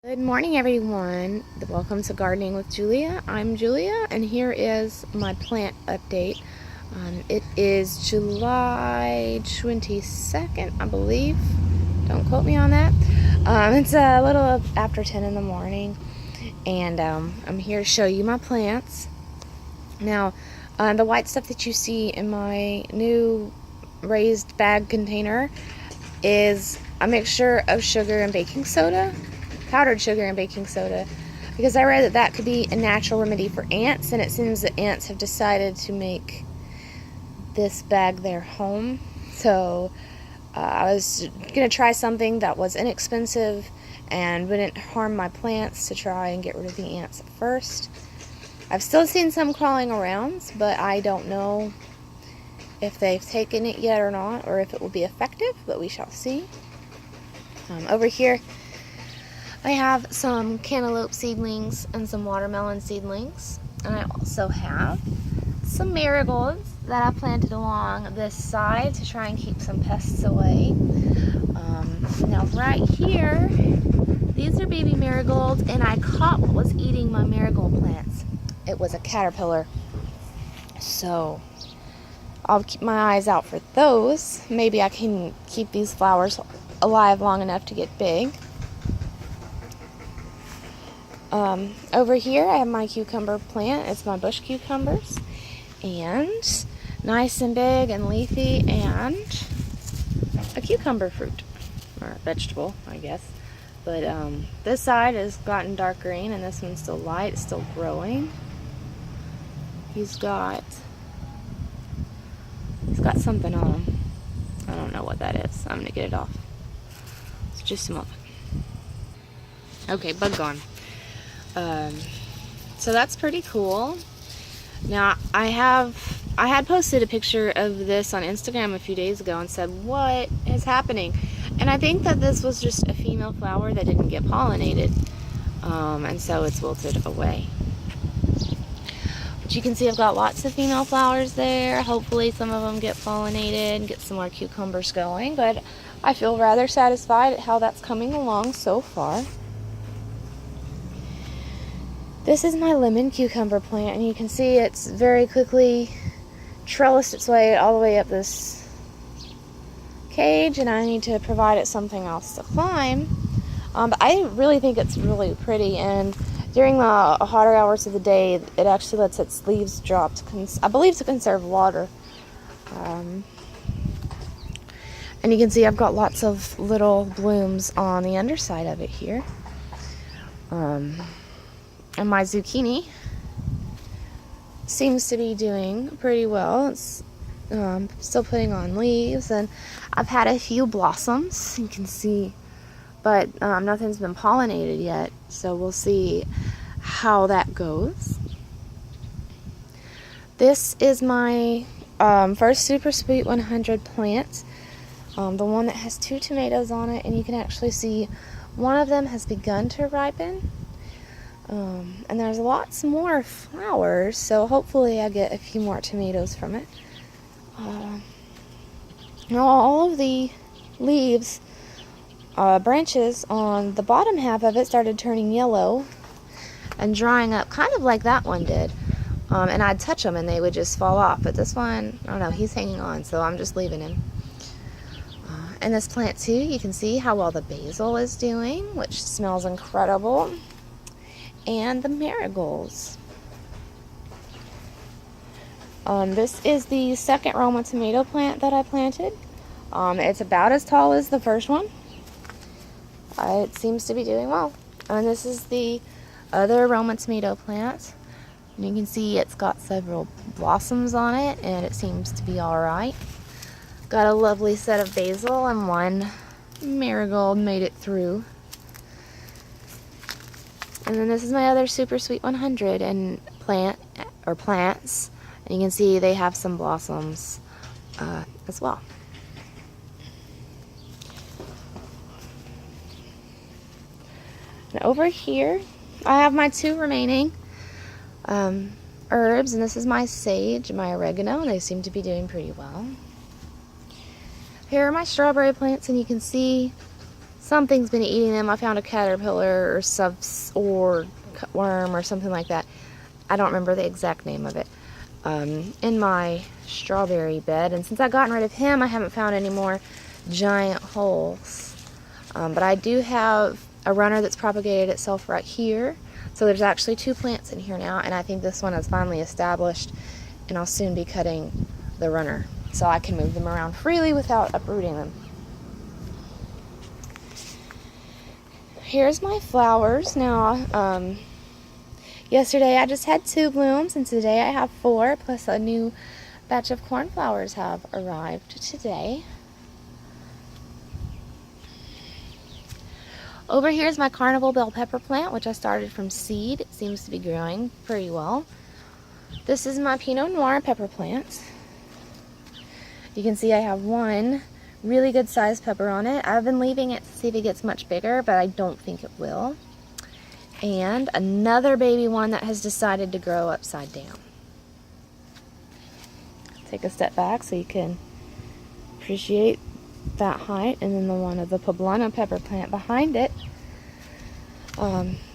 Good morning, everyone. Welcome to Gardening with Julia. I'm Julia, and here is my plant update. It is July 22nd, I believe. Don't quote me on that. It's a little after 10 in the morning, and I'm here to show you my plants. Now, the white stuff that you see in my new raised bag container is a mixture of sugar and baking soda. Powdered sugar and baking soda, because I read that could be a natural remedy for ants, and it seems that ants have decided to make this bag their home. So I was gonna try something that was inexpensive and wouldn't harm my plants to try and get rid of the ants at first. I've still seen some crawling around, but I don't know if they've taken it yet or not, or if it will be effective, but we shall see. Over here I have some cantaloupe seedlings and some watermelon seedlings, and I also have some marigolds that I planted along this side to try and keep some pests away. Now right here, these are baby marigolds, and I caught what was eating my marigold plants. It was a caterpillar, so I'll keep my eyes out for those. Maybe I can keep these flowers alive long enough to get big. Over here I have my cucumber plant. It's my bush cucumbers, and nice and big and leafy, and a cucumber fruit, or vegetable, I guess. But this side has gotten dark green, and this one's still light. It's still growing. He's got something on him. I don't know what that is. I'm gonna get it off. It's just a moment. Okay, bug gone. So that's pretty cool. Now I had posted a picture of this on Instagram a few days ago and said, what is happening? And I think that this was just a female flower that didn't get pollinated, and so it's wilted away. But you can see I've got lots of female flowers there. Hopefully some of them get pollinated and get some more cucumbers going, but I feel rather satisfied at how that's coming along so far. This is my lemon cucumber plant, and you can see it's very quickly trellised its way all the way up this cage, and I need to provide it something else to climb. But I really think it's really pretty, and during the hotter hours of the day, it actually lets its leaves drop, I believe to conserve water. And you can see I've got lots of little blooms on the underside of it here. And my zucchini seems to be doing pretty well. It's still putting on leaves, and I've had a few blossoms, you can see, but nothing's been pollinated yet, so we'll see how that goes. This is my first Super Sweet 100 plant, the one that has 2 tomatoes on it, and you can actually see one of them has begun to ripen. And there's lots more flowers, so hopefully I get a few more tomatoes from it. Now all of the leaves, branches on the bottom half of it started turning yellow and drying up, kind of like that one did. And I'd touch them and they would just fall off, but this one, I don't know, he's hanging on, so I'm just leaving him. And this plant too, you can see how well the basil is doing, which smells incredible. And the marigolds. This is the second Roma tomato plant that I planted. It's about as tall as the first one. It seems to be doing well. And this is the other Roma tomato plant. And you can see it's got several blossoms on it, and it seems to be alright. Got a lovely set of basil, and one marigold made it through. And then this is my other Super Sweet 100 and plants, and you can see they have some blossoms as well. And over here I have my 2 remaining herbs, and this is my sage and my oregano, and they seem to be doing pretty well. Here are my strawberry plants, and you can see something's been eating them. I found a caterpillar or worm or something like that. I don't remember the exact name of it. In my strawberry bed, and since I've gotten rid of him, I haven't found any more giant holes. But I do have a runner that's propagated itself right here, so there's actually 2 plants in here now, and I think this one is finally established, and I'll soon be cutting the runner so I can move them around freely without uprooting them. Here's my flowers now. Yesterday I just had 2 blooms, and today I have 4, plus a new batch of cornflowers have arrived today. Over here is my carnival bell pepper plant, which I started from seed. It seems to be growing pretty well. This is my Pinot Noir pepper plant. You can see I have 1 really good sized pepper on it. I've been leaving it to see if it gets much bigger, but I don't think it will. And another baby one that has decided to grow upside down. Take a step back so you can appreciate that height, and then the one of the poblano pepper plant behind it.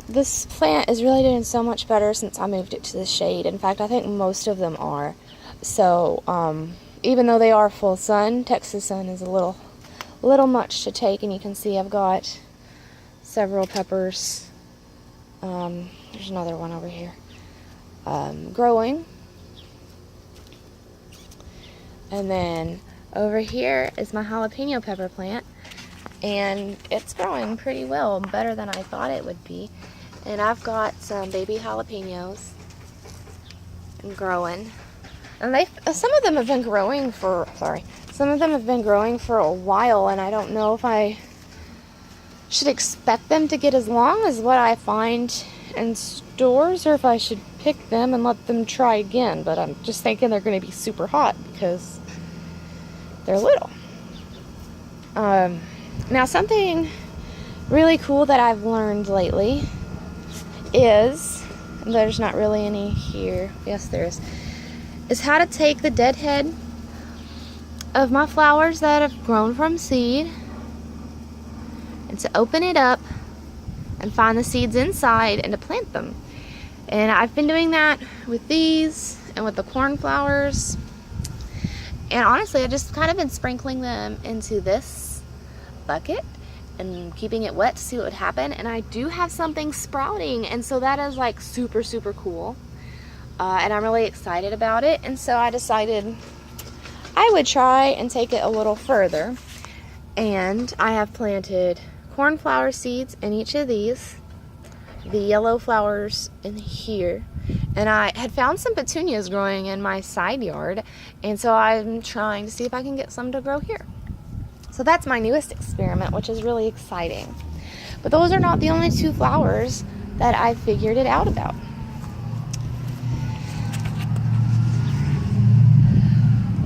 This plant is really doing so much better since I moved it to the shade. In fact, I think most of them are. So even though they are full sun, Texas sun is a little much to take, and you can see I've got several peppers. There's another one over here growing, and then over here is my jalapeno pepper plant, and it's growing pretty well, better than I thought it would be. And I've got some baby jalapenos growing, and some of them have been growing for a while, and I don't know if I should expect them to get as long as what I find in stores, or if I should pick them and let them try again. But I'm just thinking they're going to be super hot because they're little. Now, something really cool that I've learned lately is, there's not really any here, yes there is how to take the dead head of my flowers that have grown from seed, and to open it up and find the seeds inside and to plant them. And I've been doing that with these and with the cornflowers. And honestly, I've just kind of been sprinkling them into this bucket and keeping it wet to see what would happen. And I do have something sprouting, and so that is like super, super cool. And I'm really excited about it. And so I decided I would try and take it a little further. And I have planted cornflower seeds in each of these, the yellow flowers in here, and I had found some petunias growing in my side yard, and so I'm trying to see if I can get some to grow here. So that's my newest experiment, which is really exciting. But those are not the only 2 flowers that I figured it out about.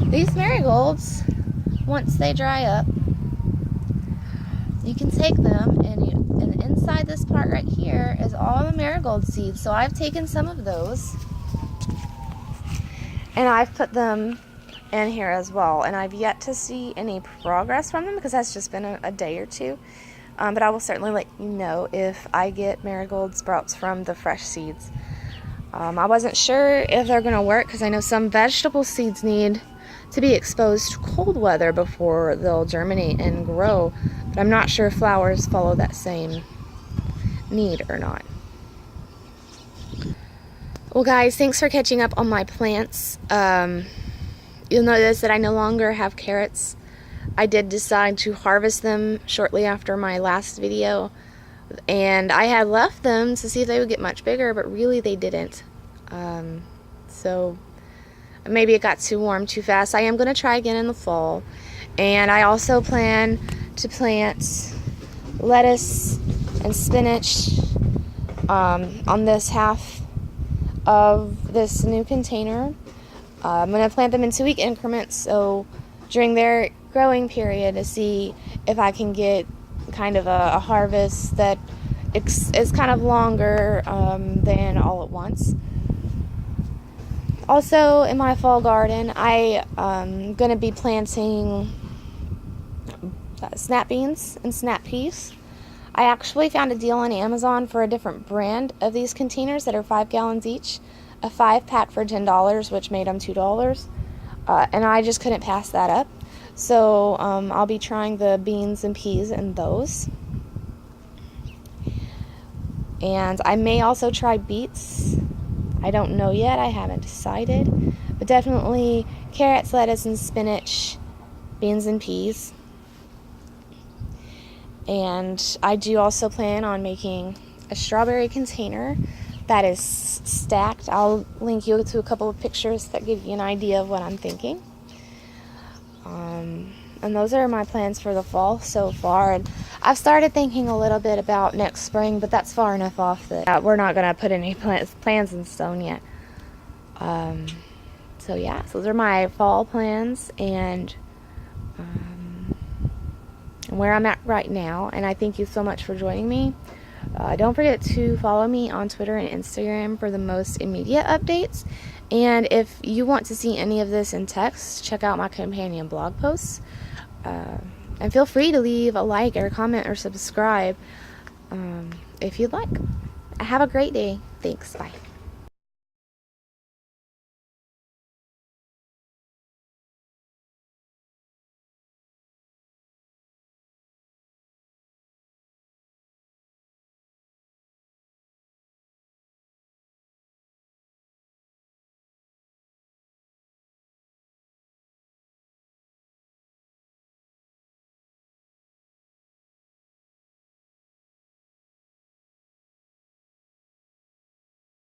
These marigolds, once they dry up, you can take them, and inside this part right here is all the marigold seeds. So I've taken some of those and I've put them in here as well, and I've yet to see any progress from them because that's just been a day or 2. But I will certainly let you know if I get marigold sprouts from the fresh seeds. I wasn't sure if they're going to work because I know some vegetable seeds need to be exposed to cold weather before they'll germinate and grow, but I'm not sure if flowers follow that same need or not. Well guys, thanks for catching up on my plants. You'll notice that I no longer have carrots. I did decide to harvest them shortly after my last video, and I had left them to see if they would get much bigger, but really they didn't. So maybe it got too warm too fast. I am going to try again in the fall. And I also plan to plant lettuce and spinach on this half of this new container. I'm going to plant them in 2-week increments, so during their growing period, to see if I can get kind of a harvest that is kind of longer than all at once. Also, in my fall garden, I am going to be planting snap beans and snap peas. I actually found a deal on Amazon for a different brand of these containers that are 5 gallons each. A 5-pack for $10, which made them $2. And I just couldn't pass that up. So I'll be trying the beans and peas in those. And I may also try beets. I don't know yet. I haven't decided. But definitely carrots, lettuce, and spinach, beans and peas. And I do also plan on making a strawberry container that is stacked. I'll link you to a couple of pictures that give you an idea of what I'm thinking. And those are my plans for the fall so far. And I've started thinking a little bit about next spring, but that's far enough off that we're not going to put any plans in stone yet. So yeah, so those are my fall plans and where I'm at right now. And I thank you so much for joining me. Don't forget to follow me on Twitter and Instagram for the most immediate updates. And if you want to see any of this in text, check out my companion blog posts. And feel free to leave a like or comment or subscribe if you'd like. Have a great day. Thanks. Bye.